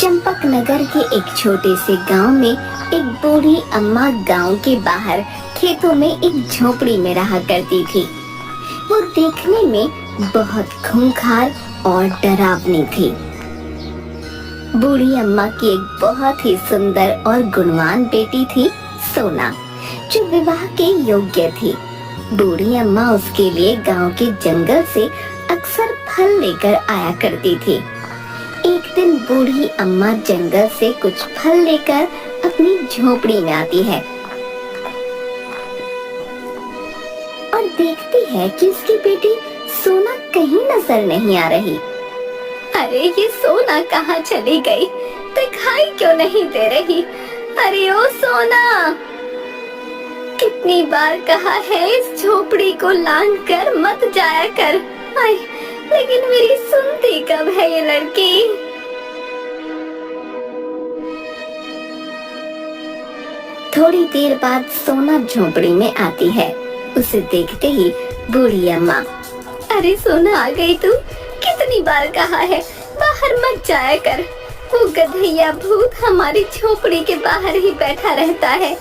चंपक नगर के एक छोटे से गांव में एक बूढ़ी अम्मा गांव के बाहर खेतों में एक झोपड़ी में रहा करती थी। वो देखने में बहुत खूंखार और डरावनी थी। बूढ़ी अम्मा की एक बहुत ही सुंदर और गुणवान बेटी थी, सोना, जो विवाह के योग्य थी। बूढ़ी अम्मा उसके लिए गांव के जंगल से अक्सर फल लेकर आया करती थी। एक दिन बूढ़ी अम्मा जंगल से कुछ फल लेकर अपनी झोपड़ी में आती है और देखती है कि उसकी बेटी सोना कहीं नजर नहीं आ रही। अरे ये सोना कहाँ चली गई? दिखाई क्यों नहीं दे रही? अरे ओ सोना, कितनी बार कहा है इस झोपड़ी को लांघ कर मत जाया कर। आय, लेकिन मेरी सुनती कब है ये लड़की? थोड़ी देर बाद सोना झोपड़ी में आती है। उसे देखते ही बूढ़ी अम्मा, अरे सोना आ गई तू? कितनी बार कहा है बाहर मत जाया कर। वो गधैया भूत हमारी झोपड़ी के बाहर ही बैठा रहता है।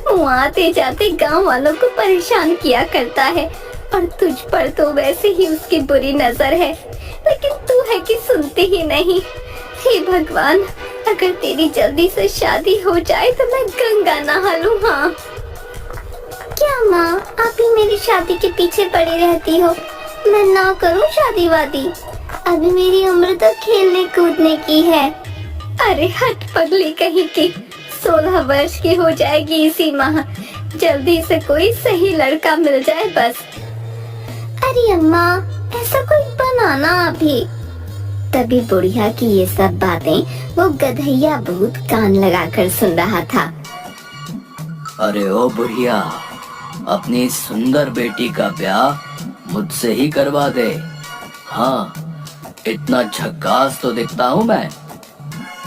वो आते जाते गांव वालों को परेशान किया करता है और तुझ पर तो वैसे ही उसकी बुरी नजर है, लेकिन तू है कि सुनती ही नहीं। हे भगवान, अगर तेरी जल्दी से शादी हो जाए तो मैं गंगा नहा लूं। हाँ क्या माँ, आप ही मेरी शादी के पीछे पड़ी रहती हो? मैं ना करूं शादी वादी? अभी मेरी उम्र तो खेलने कूदने की है। अरे हट पगली कहीं की, 16 वर्ष की हो जाएगी इसी माह। जल्दी से कोई सही लड़का मिल जाए बस। अरे अम्मा, ऐसा कोई बनाना अभी। तभी बुढ़िया की ये सब बातें वो गधैया भूत कान लगाकर सुन रहा था। अरे ओ बुढ़िया, अपनी सुंदर बेटी का ब्याह मुझसे ही करवा दे। हाँ, इतना झक्कास तो दिखता हूँ मैं।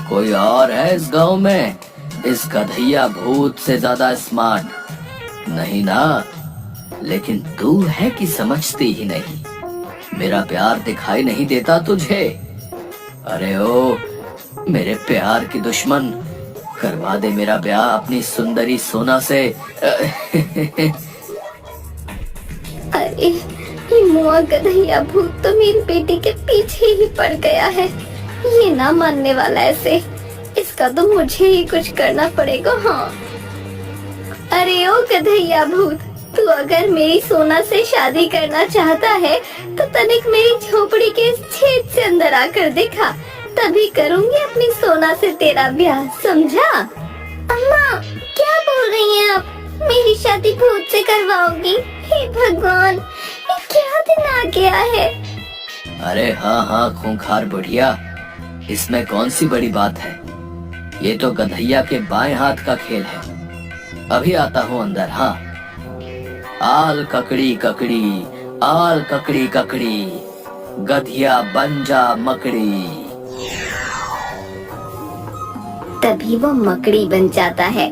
कोई और है इस गांव में इस गधैया भूत से ज्यादा स्मार्ट? नहीं ना? लेकिन तू है कि समझती ही नहीं। मेरा प्यार दिखाई नहीं देता तुझे? अरे ओ मेरे प्यार की दुश्मन, करवा दे मेरा ब्याह अपनी सुंदरी सोना से। अरे ये मुआ गधैया भूत तो मेरी बेटी के पीछे ही पड़ गया है। ये ना मानने वाला ऐसे। इसका तो मुझे ही कुछ करना पड़ेगा। हाँ, अरे ओ गधैया भूत, तू अगर मेरी सोना से शादी करना चाहता है तो तनिक मेरी झोपड़ी के इस छेद से अंदर आकर दिखा, तभी करूंगी अपनी सोना से तेरा ब्याह, समझा? अम्मा, क्या बोल रही हैं आप? मेरी शादी भूत से करवाओगी? हे भगवान, ये क्या दिन आ गया है? अरे हाँ हाँ खूंखार बुढ़िया, इसमें कौन सी बड़ी बात है? ये तो गधैया के बाएं हाथ का खेल है। अभी आता हूँ अंदर। हाँ, आल ककड़ी ककड़ी, आल ककड़ी ककड़ी, गधिया बन जा मकड़ी। तभी वो मकड़ी बन जाता है।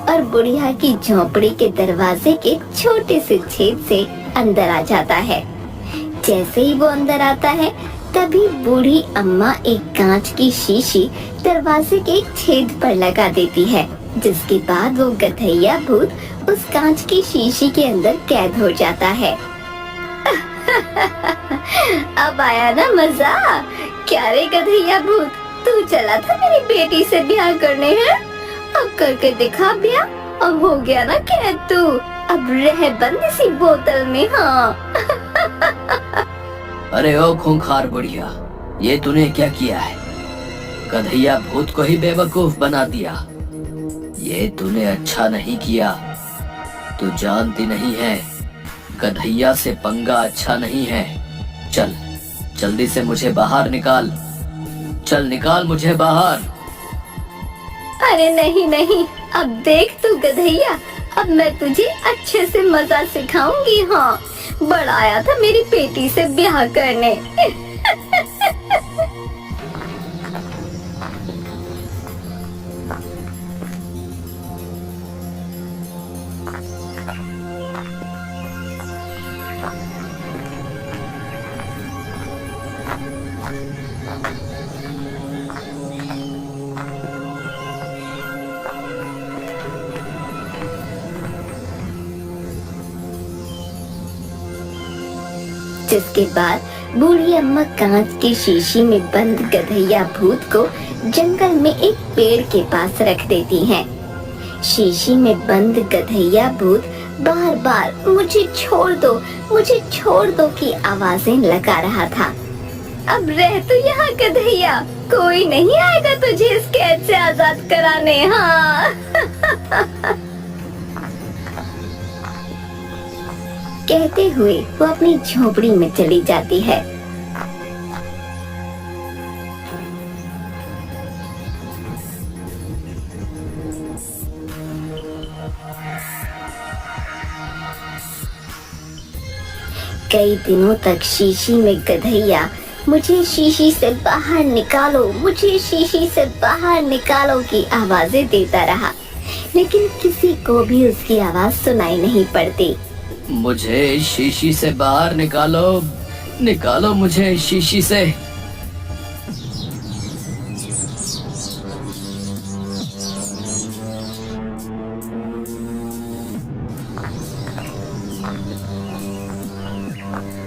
और बुढ़िया की झोपड़ी के दरवाजे के छोटे से छेद से अंदर आ जाता है। जैसे ही वो अंदर आता है, तभी बूढ़ी अम्मा एक कांच की शीशी दरवाजे के एक छेद पर लगा देती है, जिसके बाद वो गधैया भूत उस कांच की शीशी के अंदर कैद हो जाता है। अब आया ना मजा? क्या रे गधैया भूत, तू चला था मेरी बेटी से ब्याह करने? हैं? अब करके दिखा ब्याह, अब हो गया ना कैद तू। अब रह बंद इसी बोतल में। हाँ। अरे ओ खूंखार बुढ़िया, ये तूने क्या किया है? गधैया भूत को ही बेवकूफ बना दिया। ये तूने अच्छा नहीं किया। तू जानती नहीं है, गधैया से पंगा अच्छा नहीं है। चल जल्दी से मुझे बाहर निकाल। चल निकाल मुझे बाहर। अरे नहीं नहीं, अब देख तू गधैया, अब मैं तुझे अच्छे से मजा सिखाऊंगी। हाँ, बड़ा आया था मेरी बेटी से ब्याह करने। जिसके बाद बूढ़ी अम्मा कांच की शीशी में बंद गधैया भूत को जंगल में एक पेड़ के पास रख देती हैं। शीशी में बंद गधैया भूत बार बार मुझे छोड़ दो की आवाजें लगा रहा था। अब रह तू यहाँ गधैया, कोई नहीं आएगा तुझे इस कैद से आजाद कराने। हाँ कहते हुए वो अपनी झोपड़ी में चली जाती है। कई दिनों तक शीशी में गधैया मुझे शीशी से बाहर निकालो, मुझे शीशी से बाहर निकालो की आवाजें देता रहा, लेकिन किसी को भी उसकी आवाज सुनाई नहीं पड़ती। मुझे शीशी से बाहर निकालो, निकालो मुझे शीशी से।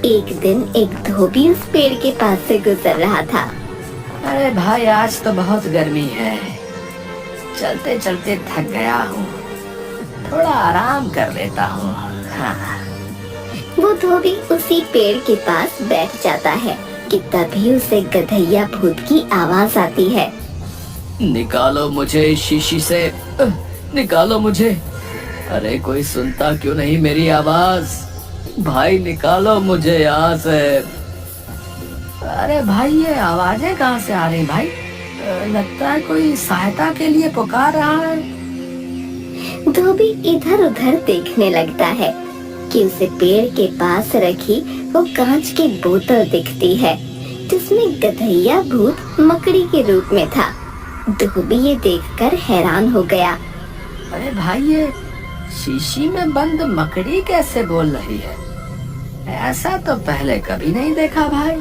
एक दिन एक धोबी उस पेड़ के पास से गुजर रहा था। अरे भाई, आज तो बहुत गर्मी है, चलते चलते थक गया हूँ, थोड़ा आराम कर लेता हूँ। हाँ। वो धोबी उसी पेड़ के पास बैठ जाता है कि तभी उसे गधैया भूत की आवाज आती है। निकालो मुझे शीशी से, निकालो मुझे। अरे कोई सुनता क्यों नहीं मेरी आवाज? भाई निकालो मुझे यहाँ से। अरे भाई, ये आवाजें कहाँ से आ रही भाई? लगता है कोई सहायता के लिए पुकार रहा है। धोबी इधर उधर देखने लगता है कि उसे पेड़ के पास रखी वो कांच की बोतल दिखती है जिसमें गधैया भूत मकड़ी के रूप में था। धोबी ये देखकर हैरान हो गया। अरे भाई, ये शीशी में बंद मकड़ी कैसे बोल रही है? ऐसा तो पहले कभी नहीं देखा भाई।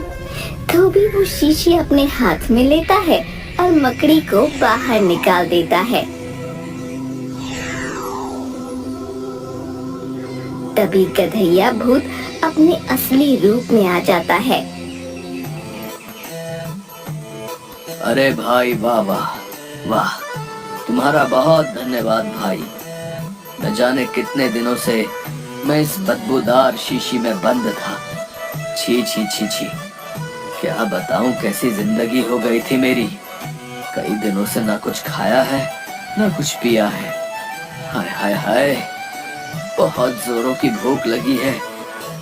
धोबी वो शीशी अपने हाथ में लेता है और मकड़ी को बाहर निकाल देता है। तभी गधैया भूत अपने असली रूप में आ जाता है। अरे भाई, वाह वाह वाह, तुम्हारा बहुत धन्यवाद भाई। न जाने कितने दिनों से मैं इस बदबूदार शीशी में बंद था। छी छी छी छी, क्या बताऊं कैसी जिंदगी हो गई थी मेरी। कई दिनों से ना कुछ खाया है ना कुछ पिया है। हाय हाय हाय, बहुत जोरों की भूख लगी है।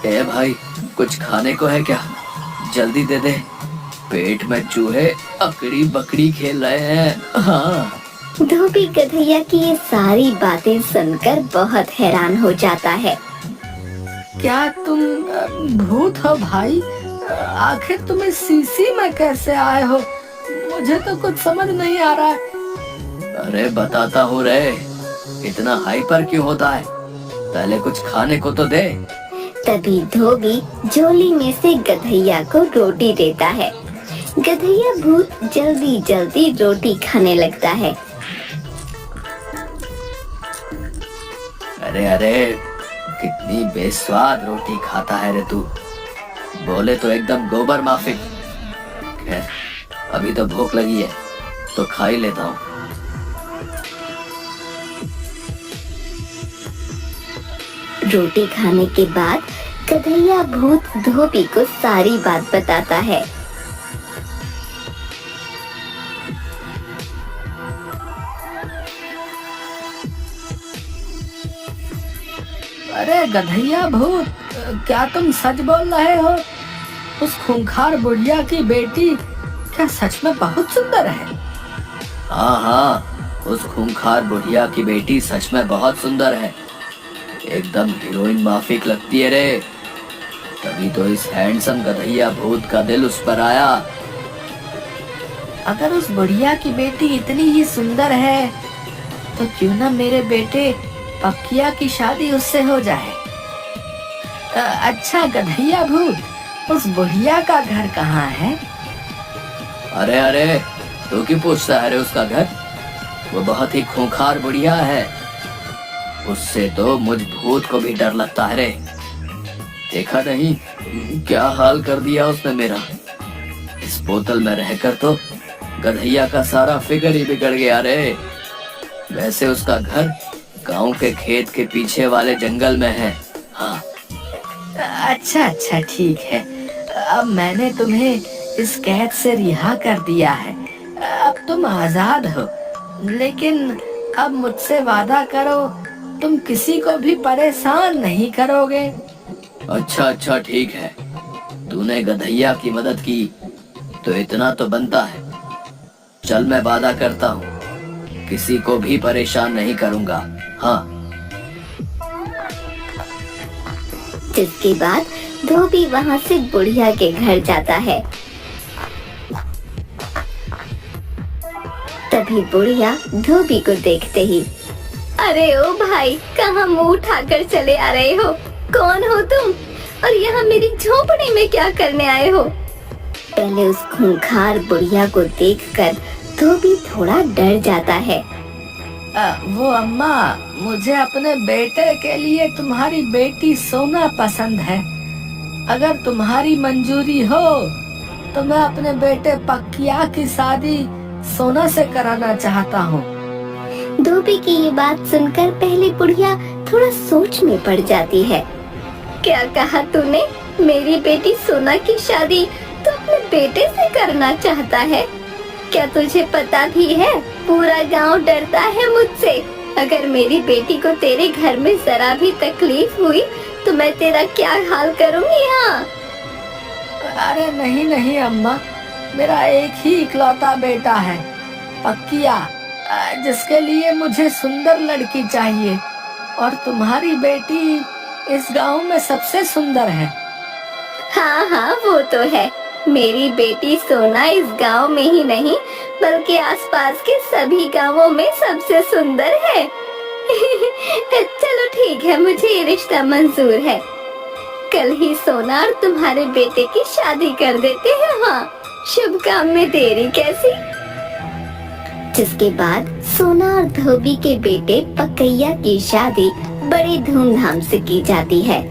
ए भाई, कुछ खाने को है क्या? जल्दी दे दे, पेट में चूहे अकड़ी बकड़ी खेल रहे हैं। हाँ। धोबी गधैया की ये सारी बातें सुनकर बहुत हैरान हो जाता है। क्या तुम भूत हो भाई? आखिर तुम इस शीशी में कैसे आए हो? मुझे तो कुछ समझ नहीं आ रहा है। अरे बताता हूँ रे, इतना हाइपर क्यों होता है? पहले कुछ खाने को तो दे। तभी धोबी झोली में से गधैया को रोटी देता है। गधैया भूत जल्दी जल्दी रोटी खाने लगता है। अरे अरे, कितनी बेस्वाद रोटी खाता है रे तू। बोले तो एकदम गोबर माफिक। खैर, अभी तो भूख लगी है तो खा ही लेता हूँ। रोटी खाने के बाद गधैया भूत धोबी को सारी बात बताता है। अरे गधैया भूत, क्या तुम सच बोल रहे हो? उस खूंखार बुढ़िया की बेटी क्या सच में बहुत सुंदर है? हाँ हाँ, उस खूंखार बुढ़िया की बेटी सच में बहुत सुंदर है। एकदम हीरोइन माफिक लगती है रे। तभी तो इस हैंडसम गधैया भूत का दिल उस पर आया। अगर उस बुढ़िया की बेटी इतनी ही सुंदर है तो क्यों ना मेरे बेटे पक्किया की शादी उससे हो जाए। अच्छा गधैया भूत, उस बुढ़िया का घर कहाँ है? अरे अरे, तू क्यों पूछता है रे उसका घर? वो बहुत ही खूंखार बुढ़िया है। उससे तो मुझ भूत को भी डर लगता है रे। देखा नहीं क्या हाल कर दिया उसने मेरा। इस बोतल में रहकर तो गधैया का सारा फिगर ही बिगड़ गया रे। वैसे उसका घर गांव के खेत के पीछे वाले जंगल में है। हाँ। अच्छा अच्छा ठीक है, अब मैंने तुम्हें इस कैद से रिहा कर दिया है। अब तुम आजाद हो, लेकिन अब मुझसे वादा करो तुम किसी को भी परेशान नहीं करोगे। अच्छा अच्छा ठीक है, तूने गधैया की मदद की तो इतना तो बनता है। चल मैं वादा करता हूँ किसी को भी परेशान नहीं करूँगा। हाँ। जिसके बाद धोबी वहाँ से बुढ़िया के घर जाता है। तभी बुढ़िया धोबी को देखते ही, अरे ओ भाई, कहाँ मुंह उठाकर चले आ रहे हो? कौन हो तुम और यहाँ मेरी झोपड़ी में क्या करने आए हो? पहले उस खूंखार बुढ़िया को देखकर धोबी थोड़ा डर जाता है। वो अम्मा, मुझे अपने बेटे के लिए तुम्हारी बेटी सोना पसंद है। अगर तुम्हारी मंजूरी हो तो मैं अपने बेटे पक्किया की शादी सोना से कराना चाहता हूँ। धोबी की ये बात सुनकर पहले बुढ़िया थोड़ा सोच में पड़ जाती है। क्या कहा तूने? मेरी बेटी सोना की शादी तो अपने बेटे से करना चाहता है? क्या तुझे पता भी है पूरा गांव डरता है मुझसे। अगर मेरी बेटी को तेरे घर में जरा भी तकलीफ हुई तो मैं तेरा क्या हाल करूंगी? हाँ। अरे नहीं नहीं अम्मा, मेरा एक ही इकलौता बेटा है पक्किया, जिसके लिए मुझे सुंदर लड़की चाहिए, और तुम्हारी बेटी इस गांव में सबसे सुंदर है। हाँ हाँ वो तो है। मेरी बेटी सोना इस गांव में ही नहीं बल्कि आसपास के सभी गांवों में सबसे सुंदर है। चलो ठीक है, मुझे ये रिश्ता मंजूर है। कल ही सोना और तुम्हारे बेटे की शादी कर देते हैं। हाँ, शुभ काम में देरी कैसी। जिसके बाद सोना और धोबी के बेटे पकैया की शादी बड़ी धूमधाम से की जाती है।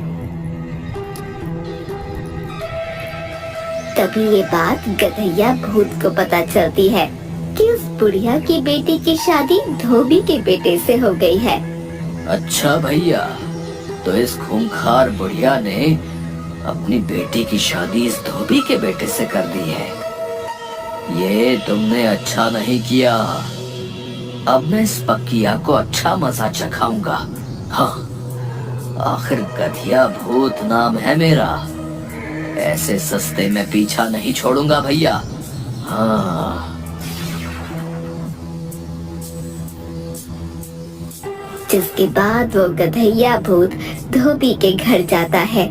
तभी ये बात गधैया भूत को पता चलती है कि उस बुढ़िया की बेटी की शादी धोबी के बेटे से हो गई है। अच्छा भैया, तो इस खूंखार बुढ़िया ने अपनी बेटी की शादी इस धोबी के बेटे से कर दी है। ये तुमने अच्छा नहीं किया। अब मैं इस पक्किया को अच्छा मजा चखाऊंगा। हाँ, आखिर गधिया भूत नाम है मेरा। ऐसे सस्ते में पीछा नहीं छोड़ूंगा भैया। हाँ। जिसके बाद वो गधैया भूत धोबी के घर जाता है।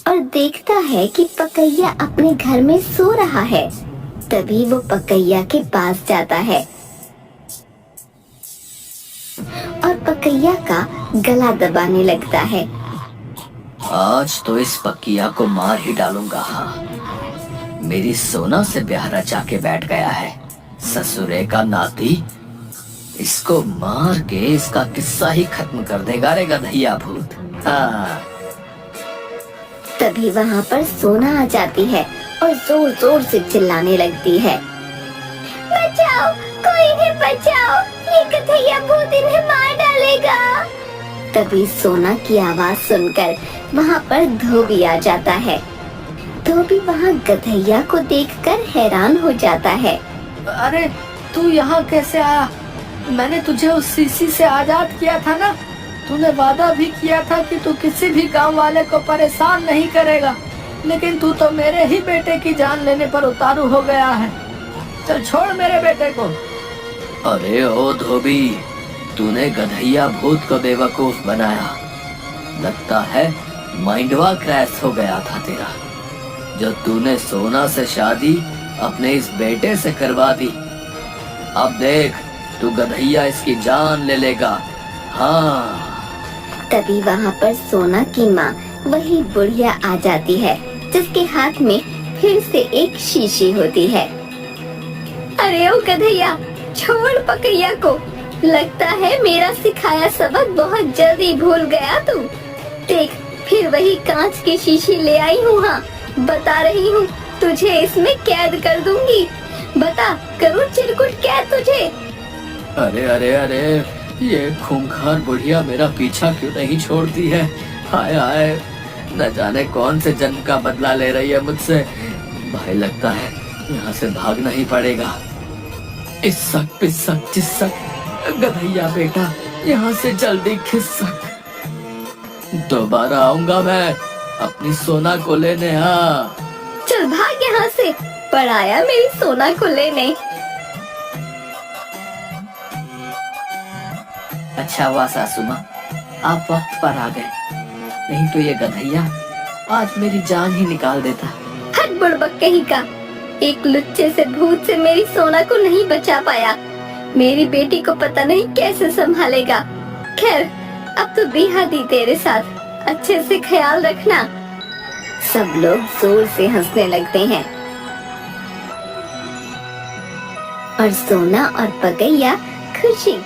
और देखता है कि पकैया अपने घर में सो रहा है। तभी वो पकैया के पास जाता है और पकैया का गला दबाने लगता है। आज तो इस पक्किया को मार ही डालूंगा। हाँ, मेरी सोना से ब्याह रचा के बैठ गया है ससुरे का नाती। इसको मार के इसका किस्सा ही खत्म कर देगा रे गधैया भूत। हाँ। तभी वहाँ पर सोना आ जाती है और जोर जोर से चिल्लाने लगती है, बचाओ, कोई इन्हें बचाओ, ये गधैया भूत इन्हें मार डालेगा। तभी सोना की आवाज सुनकर वहाँ पर धोबी आ जाता है। धोबी वहाँ गधैया को देखकर हैरान हो जाता है। अरे तू यहाँ कैसे आया? मैंने तुझे उस शीशी से आजाद किया था ना। तूने वादा भी किया था कि तू किसी भी गांव वाले को परेशान नहीं करेगा, लेकिन तू तो मेरे ही बेटे की जान लेने पर उतारू हो गया है। चल छोड़ मेरे बेटे को। अरे ओ धोबी, तूने गधैया भूत को बेवकूफ बनाया। लगता है माइंडवा क्रैश हो गया था तेरा, जो तूने सोना से शादी अपने इस बेटे से करवा दी। अब देख, तू गधैया इसकी जान ले लेगा। हाँ। तभी वहाँ पर सोना की माँ वही बुढ़िया आ जाती है, जिसके हाथ में फिर से एक शीशी होती है। अरे ओ गधैया, छोड़ पकैया को। लगता है मेरा सिखाया सबक बहुत जल्दी भूल गया तू। देख, फिर वही कांच की शीशी ले आई हूँ। हाँ, बता रही हूँ, तुझे इसमें कैद कर दूंगी। बता, करूँ चिरकुट कैद तुझे? अरे अरे अरे, ये खूंखार बुढ़िया मेरा पीछा क्यों नहीं छोड़ती है? हाय हाय, न जाने कौन से जन्म का बदला ले रही है मुझसे। भाई लगता है यहाँ से भागना ही पड़ेगा। इस्सक पिस्सक चिस्सक, गधैया बेटा, यहाँ से जल्दी खिस्सक। दोबारा आऊंगा मैं अपनी सोना को लेने। हाँ, चल भाग यहाँ से, पड़ाया मेरी सोना को लेने। अच्छा हुआ सासू माँ, आप वक्त पर आ गए, नहीं तो ये गधैया आज मेरी जान ही निकाल देता। हट बुड़बक कहीं का, एक लुच्चे से भूत से मेरी सोना को नहीं बचा पाया। मेरी बेटी को पता नहीं कैसे संभालेगा। खैर, अब तो बिहा दी तेरे साथ, अच्छे से ख्याल रखना। सब लोग जोर से हंसने लगते हैं और सोना और पगैया खुशी